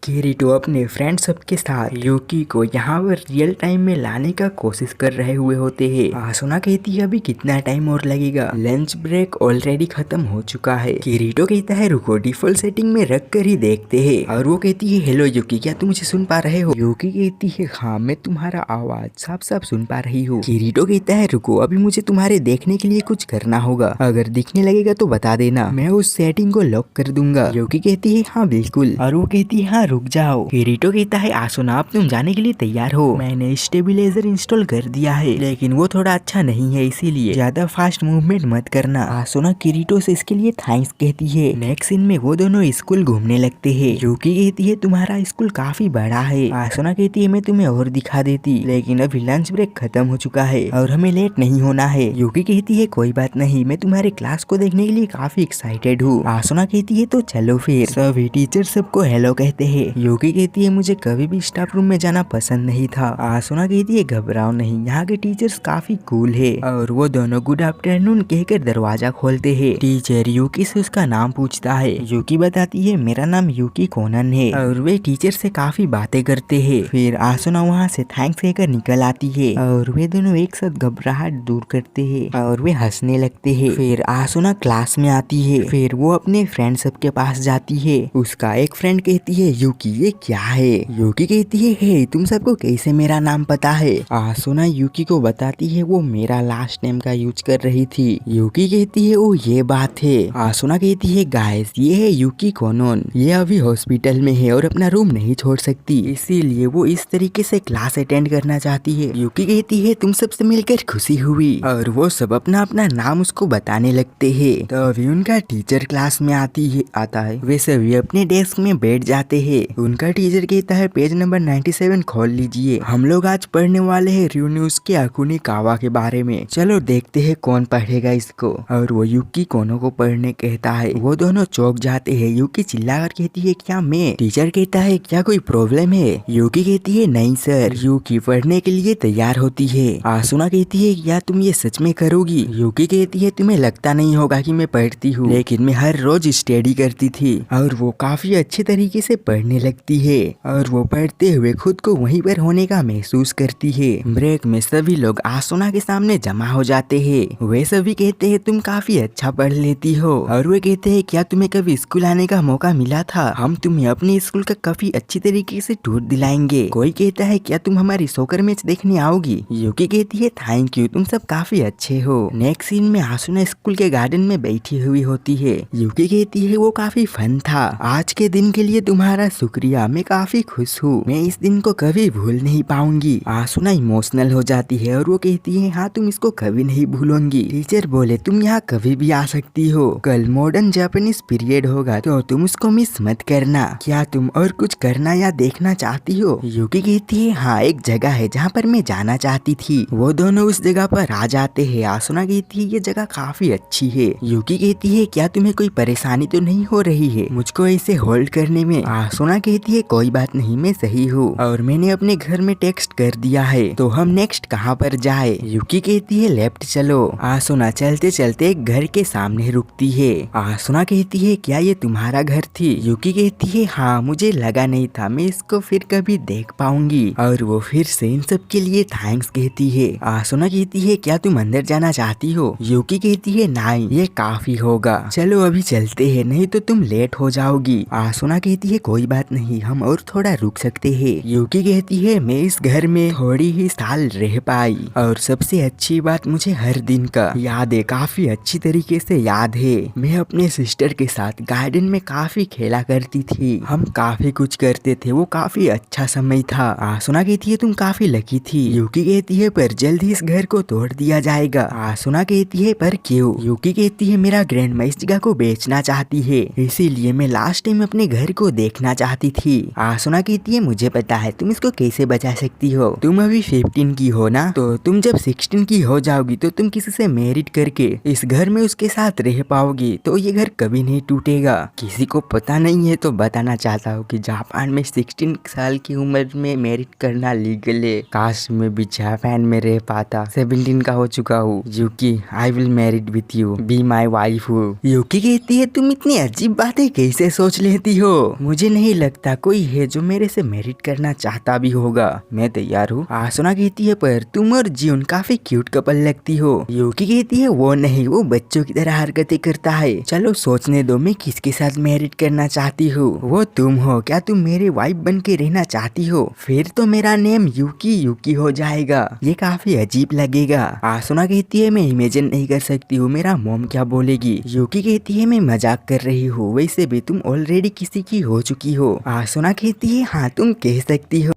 किरीटो अपने फ्रेंड सबके साथ यूकी को यहाँ पर रियल टाइम में लाने का कोशिश कर रहे हुए होते हैं। आसुना कहती है अभी कितना टाइम और लगेगा, लंच ब्रेक ऑलरेडी खत्म हो चुका है। किरीटो कहता है रुको डिफॉल्ट सेटिंग में रख कर ही देखते हैं। और वो कहती है हेलो यूकी, क्या तुम मुझे सुन पा रहे हो? यूकी कहती है हाँ मैं तुम्हारा आवाज साफ साफ सुन पा रही हूँ। किरीटो कहता है रुको अभी मुझे तुम्हारे देखने के लिए कुछ करना होगा, अगर दिखने लगेगा तो बता देना, मैं उस सेटिंग को लॉक कर दूंगा। यूकी कहती है हाँ बिल्कुल, और वो कहती है हाँ रुक जाओ। किरीटो कहता है आसुना अब तुम जाने के लिए तैयार हो, मैंने स्टेबिलाईजर इंस्टॉल कर दिया है लेकिन वो थोड़ा अच्छा नहीं है, इसीलिए ज्यादा फास्ट मूवमेंट मत करना। आसुना किरीटो से इसके लिए थैंक्स कहती है। नेक्स्ट सीन में वो दोनों स्कूल घूमने लगते हैं। यूकी कहती है तुम्हारा स्कूल काफी बड़ा है। आसुना कहती है मैं तुम्हें और दिखा देती, लेकिन अभी लंच ब्रेक खत्म हो चुका है और हमें लेट नहीं होना है। यूकी कहती है कोई बात नहीं, मैं तुम्हारे क्लास को देखने के लिए काफी एक्साइटेड हूँ। आसुना कहती है तो चलो फिर। सभी टीचर सबको हेलो कहते हैं। यूकी कहती है मुझे कभी भी स्टाफ रूम में जाना पसंद नहीं था। आसुना कहती है घबराओ नहीं, यहाँ के टीचर्स काफी कूल है। और वो दोनों गुड आफ्टरनून कहकर दरवाजा खोलते हैं। टीचर यूकी से उसका नाम पूछता है। यूकी बताती है मेरा नाम यूकी कोनन है, और वे टीचर से काफी बातें करते हैं। फिर आसुना वहाँ से थैंक्स कहकर निकल आती है और वे दोनों एक साथ घबराहट दूर करते हैं और वे हंसने लगते हैं। फिर आसुना क्लास में आती है। फिर वो अपने फ्रेंड सबके पास जाती है। उसका एक फ्रेंड कहती है यूकी ये क्या है? यूकी कहती है हे तुम सबको कैसे मेरा नाम पता है? आसुना यूकी को बताती है वो मेरा लास्ट नेम का यूज कर रही थी। यूकी कहती है ओ ये बात है। आसुना कहती है गाइस ये है यूकी कोनन, ये अभी हॉस्पिटल में है और अपना रूम नहीं छोड़ सकती, इसीलिए वो इस तरीके से क्लास अटेंड करना चाहती है। यूकी कहती है तुम सबसे मिलकर खुशी हुई, और वो सब अपना अपना नाम उसको बताने लगते हैं। तो अभी उनका टीचर क्लास में आता है। वे सभी अपने डेस्क में बैठ जाते हैं। उनका टीचर कहता है पेज नंबर 97 खोल लीजिए, हम लोग आज पढ़ने वाले हैं रियून्यूस के अकुनी कावा के बारे में, चलो देखते हैं कौन पढ़ेगा इसको। और वो यूकी कोनो को पढ़ने कहता है। वो दोनों चौंक जाते हैं। यूकी चिल्लाकर कहती है क्या मैं? टीचर कहता है क्या कोई प्रॉब्लम है? यूकी कहती है नहीं सर। यूकी पढ़ने के लिए तैयार होती है। आसुना कहती है क्या तुम ये सच में करोगी? यूकी कहती है तुम्हें लगता नहीं होगा कि मैं पढ़ती हूँ, लेकिन मैं हर रोज स्टडी करती थी। और वो काफी अच्छे तरीके से पढ़ने लगती है और वो पढ़ते हुए खुद को वहीं पर होने का महसूस करती है। ब्रेक में सभी लोग आसुना के सामने जमा हो जाते हैं। वे सभी कहते हैं तुम काफी अच्छा पढ़ लेती हो, और वे कहते हैं क्या तुम्हें कभी स्कूल आने का मौका मिला था? हम तुम्हें अपने स्कूल का काफी अच्छी तरीके से टूर दिलाएंगे। कोई कहता है क्या तुम हमारी सॉकर मैच देखने आओगी? यूकी कहती है थैंक यू, तुम सब काफी अच्छे हो। नेक्स्ट सीन में आसुना स्कूल के गार्डन में बैठी हुई होती है। यूकी कहती है वो काफी फन था, आज के दिन के लिए तुम्हारा शुक्रिया, मैं काफी खुश हूँ, मैं इस दिन को कभी भूल नहीं पाऊंगी। आसुना इमोशनल हो जाती है और वो कहती है हाँ तुम इसको कभी नहीं भूलोगी। टीचर बोले तुम यहाँ कभी भी आ सकती हो, कल मॉडर्न जापानीज पीरियड होगा तो तुम उसको मिस मत करना। क्या तुम और कुछ करना या देखना चाहती हो? यूकी कहती है हाँ एक जगह है जहाँ पर मैं जाना चाहती थी। वो दोनों उस जगह पर आ जाते हैं। आसुना कहती है ये जगह काफी अच्छी है। यूकी कहती है क्या तुम्हें कोई परेशानी तो नहीं हो रही है मुझको ऐसे होल्ड करने में? आसुना कहती है कोई बात नहीं, मैं सही हूँ और मैंने अपने घर में टेक्स्ट कर दिया है, तो हम नेक्स्ट कहाँ पर जाए? यूकी कहती है लेफ्ट चलो। आसुना चलते चलते एक घर के सामने रुकती है। आसुना कहती है क्या ये तुम्हारा घर थी? यूकी कहती है हाँ मुझे लगा नहीं था मैं इसको फिर कभी देख पाऊंगी। और वो फिर से इन सब के लिए थैंक्स कहती है। आसुना कहती है क्या तुम अंदर जाना चाहती हो? यूकी कहती है नहीं ये काफी होगा, चलो अभी चलते हैं नहीं तो तुम लेट हो जाओगी। आसुना कहती है कोई बात नहीं, हम और थोड़ा रुक सकते हैं। यूकी कहती है मैं इस घर में थोड़ी ही साल रह पाई और सबसे अच्छी बात मुझे हर दिन का याद है, काफी अच्छी तरीके से याद है। मैं अपने सिस्टर के साथ गार्डन में काफी खेला करती थी, हम काफी कुछ करते थे, वो काफी अच्छा समय था। आसुना कहती है तुम काफी लकी थी। यूकी कहती है पर जल्द ही इस घर को तोड़ दिया जाएगा। आसुना कहती है पर क्यों? यूकी कहती है मेरा ग्रैंडमा इस जगह को बेचना चाहती है, इसीलिए मैं लास्ट टाइम अपने घर को देखना चाहती थी। आसुना कहती है मुझे पता है तुम इसको कैसे बचा सकती हो, तुम अभी 15 की हो ना, तो तुम जब 16 की हो जाओगी तो तुम किसी से मैरिड करके इस घर में उसके साथ रह पाओगी, तो ये घर कभी नहीं टूटेगा। किसी को पता नहीं है तो बताना चाहता हूँ कि जापान में 16 साल की उम्र में मैरिड करना लीगल है। काश मैं भी जापान में रह पाता, 17 का हो चुका हूँ। Yuki I will married with you, be my wife. Yuki कहती है तुम इतनी अजीब बातें कैसे सोच लेती हो, मुझे नहीं नहीं लगता कोई है जो मेरे से मैरिड करना चाहता भी होगा। मैं तैयार हूँ। आसुना कहती है पर तुम और जियोन काफी क्यूट कपल लगती हो। यूकी कहती है वो नहीं, वो बच्चों की तरह हरकतें करता है। चलो सोचने दो मैं किसके साथ मैरिड करना चाहती हूँ। वो तुम हो। क्या तुम मेरी वाइफ बन के रहना चाहती हो? फिर तो मेरा नेम यूकी यूकी हो जाएगा। ये काफी अजीब लगेगा। आसुना कहती है मैं इमेजिन नहीं कर सकती हूँ मेरा मॉम क्या बोलेगी। यूकी कहती है मैं मजाक कर रही हूँ, वैसे भी तुम ऑलरेडी किसी की हो चुकी हो। आसुना कहती है हाँ तुम कह सकती हो,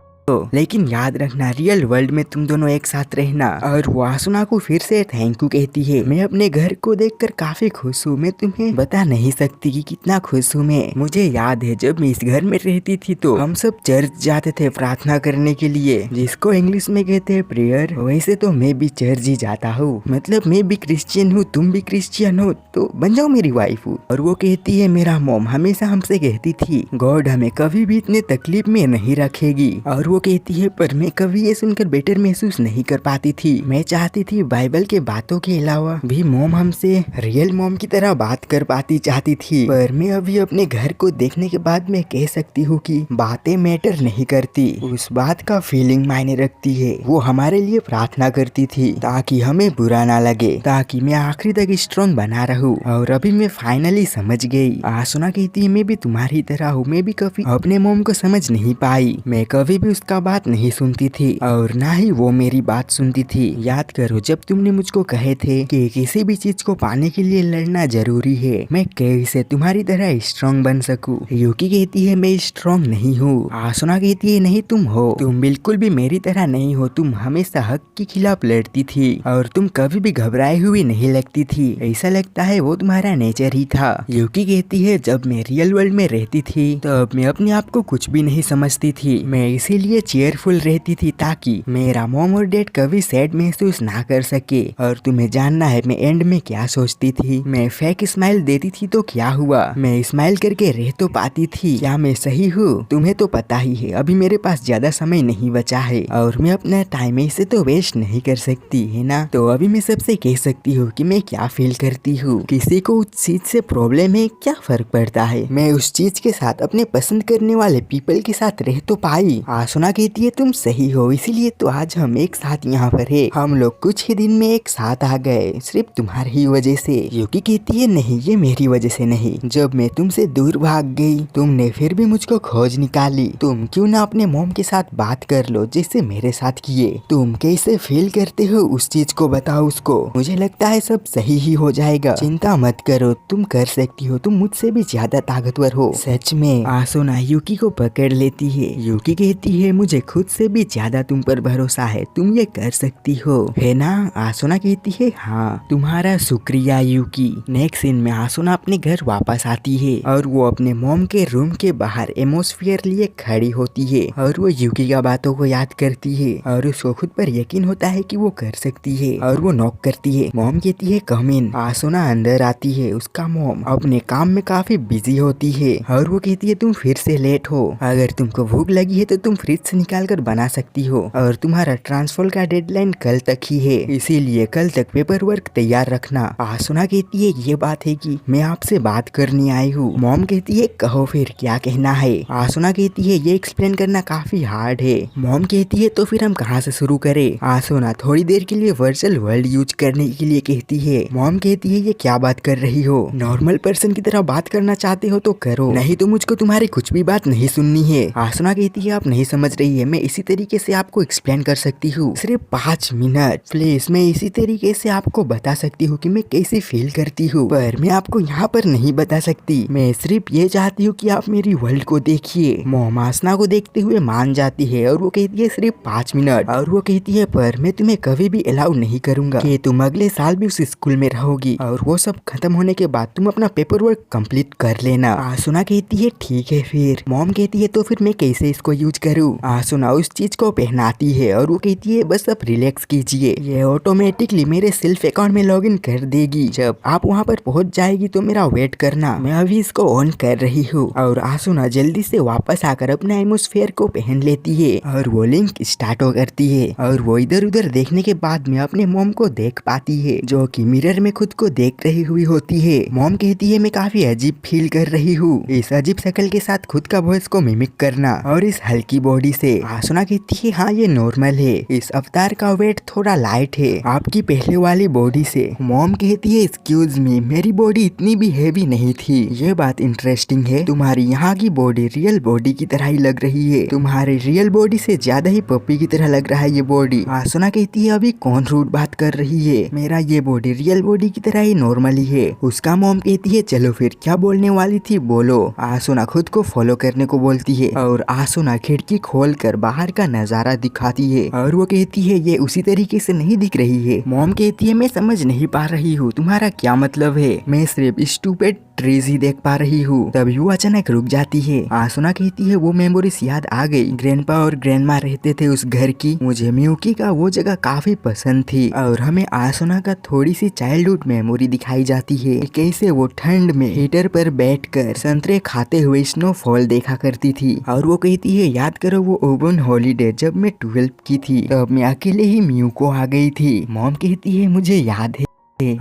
लेकिन याद रखना रियल वर्ल्ड में तुम दोनों एक साथ रहना। और वो आसुना को फिर से थैंक यू कहती है। मैं अपने घर को देखकर काफी खुश हूँ। मैं तुम्हें बता नहीं सकती कि कितना खुश हूँ मैं। मुझे याद है जब मैं इस घर में रहती थी तो हम सब चर्च जाते थे प्रार्थना करने के लिए, जिसको इंग्लिश में कहते हैं प्रेयर। वैसे तो मैं भी चर्च ही जाता हूँ, मतलब मैं भी क्रिश्चियन हूँ, तुम भी क्रिश्चियन हो तो बन जाओ मेरी वाइफ। और वो कहती है मेरा मॉम हमेशा हमसे कहती थी गॉड हमें कभी भी इतने तकलीफ में नहीं रखेगी। और वो कहती है पर मैं कभी ये सुनकर बेटर महसूस नहीं कर पाती थी। मैं चाहती थी बाइबल के बातों के अलावा भी मॉम हमसे रियल मॉम की तरह बात कर पाती चाहती थी। पर मैं अभी अपने घर को देखने के बाद मैं कह सकती हूँ कि बातें मैटर नहीं करती, उस बात का फीलिंग मायने रखती है। वो हमारे लिए प्रार्थना करती थी ताकि हमें बुरा ना लगे, ताकि मैं आखिरी तक स्ट्रॉन्ग बना रहूं। और अभी मैं फाइनली समझ गई। आसुना कहती है मैं भी तुम्हारी तरह हूँ, मैं भी कभी अपने मॉम को समझ नहीं पाई। मैं कभी भी उसका बात नहीं सुनती थी और ना ही वो मेरी बात सुनती थी। याद करो जब तुमने मुझको कहे थे कि किसी भी चीज को पाने के लिए लड़ना जरूरी है, मैं कैसे तुम्हारी तरह स्ट्रॉन्ग बन सकूं। यूकी कहती है मैं स्ट्रॉन्ग नहीं हूँ। आसुना कहती है नहीं तुम हो, तुम बिल्कुल भी मेरी तरह नहीं हो। तुम हमेशा हक के खिलाफ लड़ती थी और तुम कभी भी घबराई हुई नहीं लगती थी। ऐसा लगता है वो तुम्हारा नेचर ही था। यूकी कहती है जब मैं रियल वर्ल्ड में रहती थी तब मैं अपने आप को कुछ भी नहीं समझती थी। मैं इसीलिए चेयरफुल रहती थी ताकि मेरा मॉम और डैड कभी सैड महसूस ना कर सके। और तुम्हें जानना है मैं एंड में क्या सोचती थी? मैं फेक स्माइल देती थी तो क्या हुआ, मैं स्माइल करके रह तो पाती थी। क्या मैं सही हूँ? तुम्हें तो पता ही है अभी मेरे पास ज्यादा समय नहीं बचा है और मैं अपना टाइम ऐसे तो वेस्ट नहीं कर सकती है ना। तो अभी मैं सबसे कह सकती हूँ कि मैं क्या फील करती हूँ। किसी को उस चीज से प्रॉब्लम है क्या फर्क पड़ता है, मैं उस चीज के साथ अपने पसंद करने वाले पीपल के साथ रह तो पाई। आसुना कहती है तुम सही हो, इसीलिए तो आज हम एक साथ यहाँ पर है। हम लोग कुछ ही दिन में एक साथ आ गए सिर्फ तुम्हारी ही वजह से। यूकी कहती है नहीं ये मेरी वजह से नहीं, जब मैं तुमसे दूर भाग गई तुमने फिर भी मुझको खोज निकाली। तुम क्यों ना अपने मॉम के साथ बात कर लो जैसे मेरे साथ किए। तुम कैसे फील करते हो उस चीज को बताओ उसको। मुझे लगता है सब सही ही हो जाएगा, चिंता मत करो, तुम कर सकती हो, तुम मुझसे भी ज्यादा ताकतवर हो। सच में। आसुना यूकी को पकड़ लेती है। यूकी कहती है मुझे खुद से भी ज्यादा तुम पर भरोसा है, तुम ये कर सकती हो है ना। आसुना कहती है हाँ तुम्हारा शुक्रिया यूकी। नेक्स्ट सीन में आसुना अपने घर वापस आती है और वो अपने मॉम के रूम के बाहर एटमॉस्फेयर लिए खड़ी होती है और वो यूकी का बातों को याद करती है और उसको खुद पर यकीन होता है कि वो कर सकती है। और वो नॉक करती है। मॉम कहती है कम इन। आसुना अंदर आती है। उसका मॉम अपने काम में काफी बिजी होती है और वो कहती है तुम फिर से लेट हो, अगर तुमको भूख लगी है तो तुम फ्रिज से निकाल कर बना सकती हो और तुम्हारा ट्रांसफर का डेडलाइन कल तक ही है, इसीलिए कल तक पेपर वर्क तैयार रखना। आसुना कहती है ये बात है कि मैं आपसे बात करने आई हूँ। मॉम कहती है कहो फिर क्या कहना है। आसुना कहती है ये एक्सप्लेन करना काफी हार्ड है। मॉम कहती है तो फिर हम कहाँ से शुरू करें। आसुना थोड़ी देर के लिए वर्चुअल वर्ल्ड यूज करने के लिए कहती है। मॉम कहती है ये क्या बात कर रही हो, नॉर्मल पर्सन की तरह बात करना चाहते हो तो करो, नहीं तो मुझको तुम्हारी कुछ भी बात नहीं सुननी है। आसुना कहती है आप नहीं समझ रही है, मैं इसी तरीके से आपको एक्सप्लेन कर सकती हूँ, सिर्फ 5 मिनट प्लीज। मैं इसी तरीके से आपको बता सकती हूँ कि मैं कैसे फील करती हूँ, पर मैं आपको यहाँ पर नहीं बता सकती। मैं सिर्फ ये चाहती हूँ कि आप मेरी वर्ल्ड को देखिए। मॉम आसुना को देखते हुए मान जाती है और वो कहती है सिर्फ 5 मिनट। और वो कहती है पर मैं तुम्हें कभी भी अलाउ नहीं करूंगा कि तुम अगले साल भी उस स्कूल में रहोगी और वो सब खत्म होने के बाद तुम अपना पेपर वर्क कम्प्लीट कर लेना। आसुना कहती है ठीक है फिर। मॉम कहती है तो फिर मैं कैसे इसको यूज करूँ। आसुना उस चीज को पहनाती है और वो कहती है बस अब रिलैक्स कीजिए, ये ऑटोमेटिकली मेरे सेल्फ अकाउंट में लॉगिन कर देगी। जब आप वहाँ पर पहुँच जाएगी तो मेरा वेट करना, मैं अभी इसको ऑन कर रही हूँ। और आसुना जल्दी से वापस आकर अपना एटमॉस्फेयर को पहन लेती है और वो लिंक स्टार्ट हो करती है। और वो इधर उधर देखने के बाद में अपने मॉम को देख पाती है जो कि मिरर में खुद को देख रही हुई होती है। मॉम कहती है मैं काफी अजीब फील कर रही हूँ इस अजीब शक्ल के साथ खुद का वॉइस को मिमिक करना और इस हल्की बॉडी से। आसुना कहती है हाँ ये नॉर्मल है, इस अवतार का वेट थोड़ा लाइट है आपकी पहले वाली बॉडी से। मॉम कहती है एक्सक्यूज मी, मेरी बॉडी इतनी भी हेवी नहीं थी। ये बात इंटरेस्टिंग है, तुम्हारी यहाँ की बॉडी रियल बॉडी की तरह ही लग रही है, तुम्हारी रियल बॉडी से ज्यादा ही पप्पी की तरह लग रहा है ये बॉडी। आसुना कहती है अभी कौन रूड बात कर रही है, मेरा ये बॉडी रियल बॉडी की तरह ही नॉर्मली है। उसका मॉम कहती है चलो फिर क्या बोलने वाली थी बोलो। आसुना खुद को फॉलो करने को बोलती है और आसुना खिड़की खोलकर बाहर का नजारा दिखाती है और वो कहती है ये उसी तरीके से नहीं दिख रही है। मॉम कहती है मैं समझ नहीं पा रही हूँ तुम्हारा क्या मतलब है, मैं सिर्फ स्टूपिड ट्रीज ही देख पा रही हूँ। तभी वो अचानक रुक जाती है। आसुना कहती है वो मेमोरीज याद आ गई, ग्रैंडपा और ग्रैंडमा रहते थे उस घर की, मुझे मियुकी का वो जगह काफी पसंद थी। और हमें आसुना का थोड़ी सी चाइल्डहुड मेमोरी दिखाई जाती है, कैसे वो ठंड में हीटर पर बैठकर संतरे खाते हुए स्नोफॉल देखा करती थी। और वो कहती है याद करो वो ओवन हॉलीडे जब मैं 12 की थी, तब मैं अकेले ही मियुको आ गई थी। मॉम कहती है मुझे याद है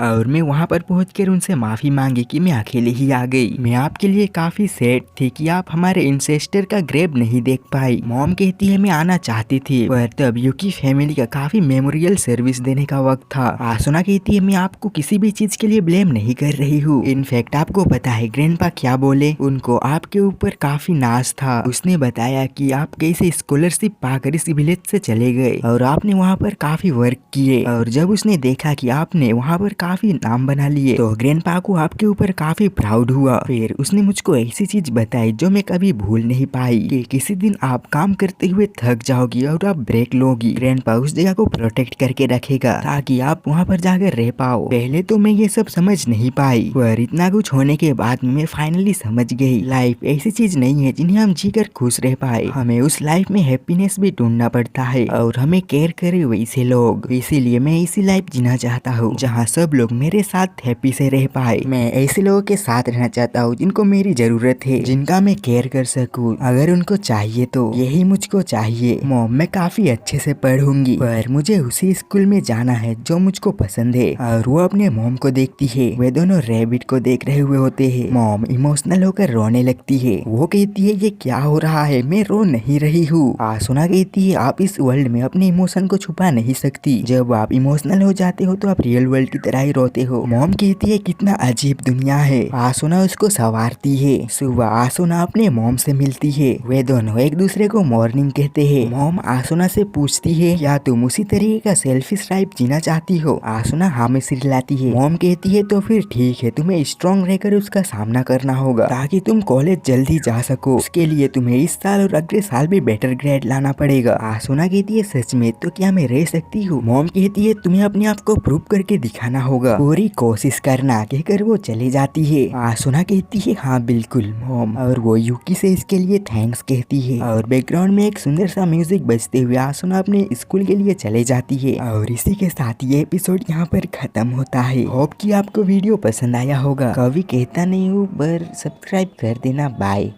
और मैं वहाँ पर पहुंचकर उनसे माफी मांगी कि मैं अकेले ही आ गई, मैं आपके लिए काफी सैड थी कि आप हमारे इंसेस्टर का ग्रेव नहीं देख पाई। मॉम कहती है मैं आना चाहती थी पर तब युकी फैमिली का काफी मेमोरियल सर्विस देने का वक्त था। आसुना कहती है मैं आपको किसी भी चीज के लिए ब्लेम नहीं कर रही हूँ, इनफैक्ट आपको पता है ग्रैंडपा क्या बोले, उनको आपके ऊपर काफी नाज था। उसने बताया कि आप कैसे स्कॉलरशिप पाकर इस विलेज से चले गए और आपने वहाँ पर काफी वर्क किए, और जब उसने देखा कि आपने वहाँ काफी नाम बना लिए तो ग्रैंडपा को आपके ऊपर काफी प्राउड हुआ। फिर उसने मुझको ऐसी चीज बताई जो मैं कभी भूल नहीं पाई कि किसी दिन आप काम करते हुए थक जाओगी और आप ब्रेक लोगी, ग्रैंडपा उस जगह को प्रोटेक्ट करके रखेगा ताकि आप वहाँ पर जाकर रह पाओ। पहले तो मैं ये सब समझ नहीं पाई पर इतना कुछ होने के बाद मैं फाइनली समझ गई लाइफ ऐसी चीज नहीं है जिन्हें हम जीकर खुश रह पाए, हमें उस लाइफ में हैप्पीनेस भी ढूंढना पड़ता है और हमें केयर करे वैसे लोग। इसीलिए मैं इसी लाइफ जीना चाहता हूँ जहाँ सब लोग मेरे साथ हैप्पी से रह पाए। मैं ऐसे लोगों के साथ रहना चाहता हूँ जिनको मेरी जरूरत है, जिनका मैं केयर कर सकूँ अगर उनको चाहिए तो। यही मुझको चाहिए। मॉम मैं काफी अच्छे से पढ़ूंगी पर मुझे उसी स्कूल में जाना है जो मुझको पसंद है। और वो अपने मॉम को देखती है, वे दोनों रैबिट को देख रहे हुए होते हैं। मॉम इमोशनल होकर रोने लगती है, वो कहती है ये क्या हो रहा है, मैं रो नहीं रही हूँ। आसुना कहती है आप इस वर्ल्ड में अपने इमोशन को छुपा नहीं सकती, जब आप इमोशनल हो जाते हो तो आप रियल वर्ल्ड की तरह ही रोते हो। मॉम कहती है कितना अजीब दुनिया है। आसुना उसको संवारती है। सुबह आसुना अपने मॉम से मिलती है, वे दोनों एक दूसरे को मॉर्निंग कहते हैं। मॉम आसुना से पूछती है क्या तुम उसी तरीके का सेल्फिश लाइफ जीना चाहती हो। आसुना हाँ में सिर हिलाती है। मॉम कहती है तो फिर ठीक है, तुम्हें स्ट्रॉन्ग रहकर उसका सामना करना होगा ताकि तुम कॉलेज जल्दी जा सको, उसके लिए तुम्हें इस साल और अगले साल भी बेटर ग्रेड लाना पड़ेगा। आसुना कहती है सच में, तो क्या मैं रह सकती हूँ। मॉम कहती है तुम्हें अपने आप को प्रूव करके दिखाना होगा, पूरी कोशिश करना, कहकर वो चली जाती है। आसुना कहती है हाँ बिल्कुल मॉम, और वो युकी से इसके लिए थैंक्स कहती है। और बैकग्राउंड में एक सुंदर सा म्यूजिक बजते हुए आसुना अपने स्कूल के लिए चले जाती है। और इसी के साथ ये एपिसोड यहाँ पर खत्म होता है। होप कि आपको वीडियो पसंद आया होगा। कभी कहता नहीं हूँ पर सब्सक्राइब कर देना। बाय।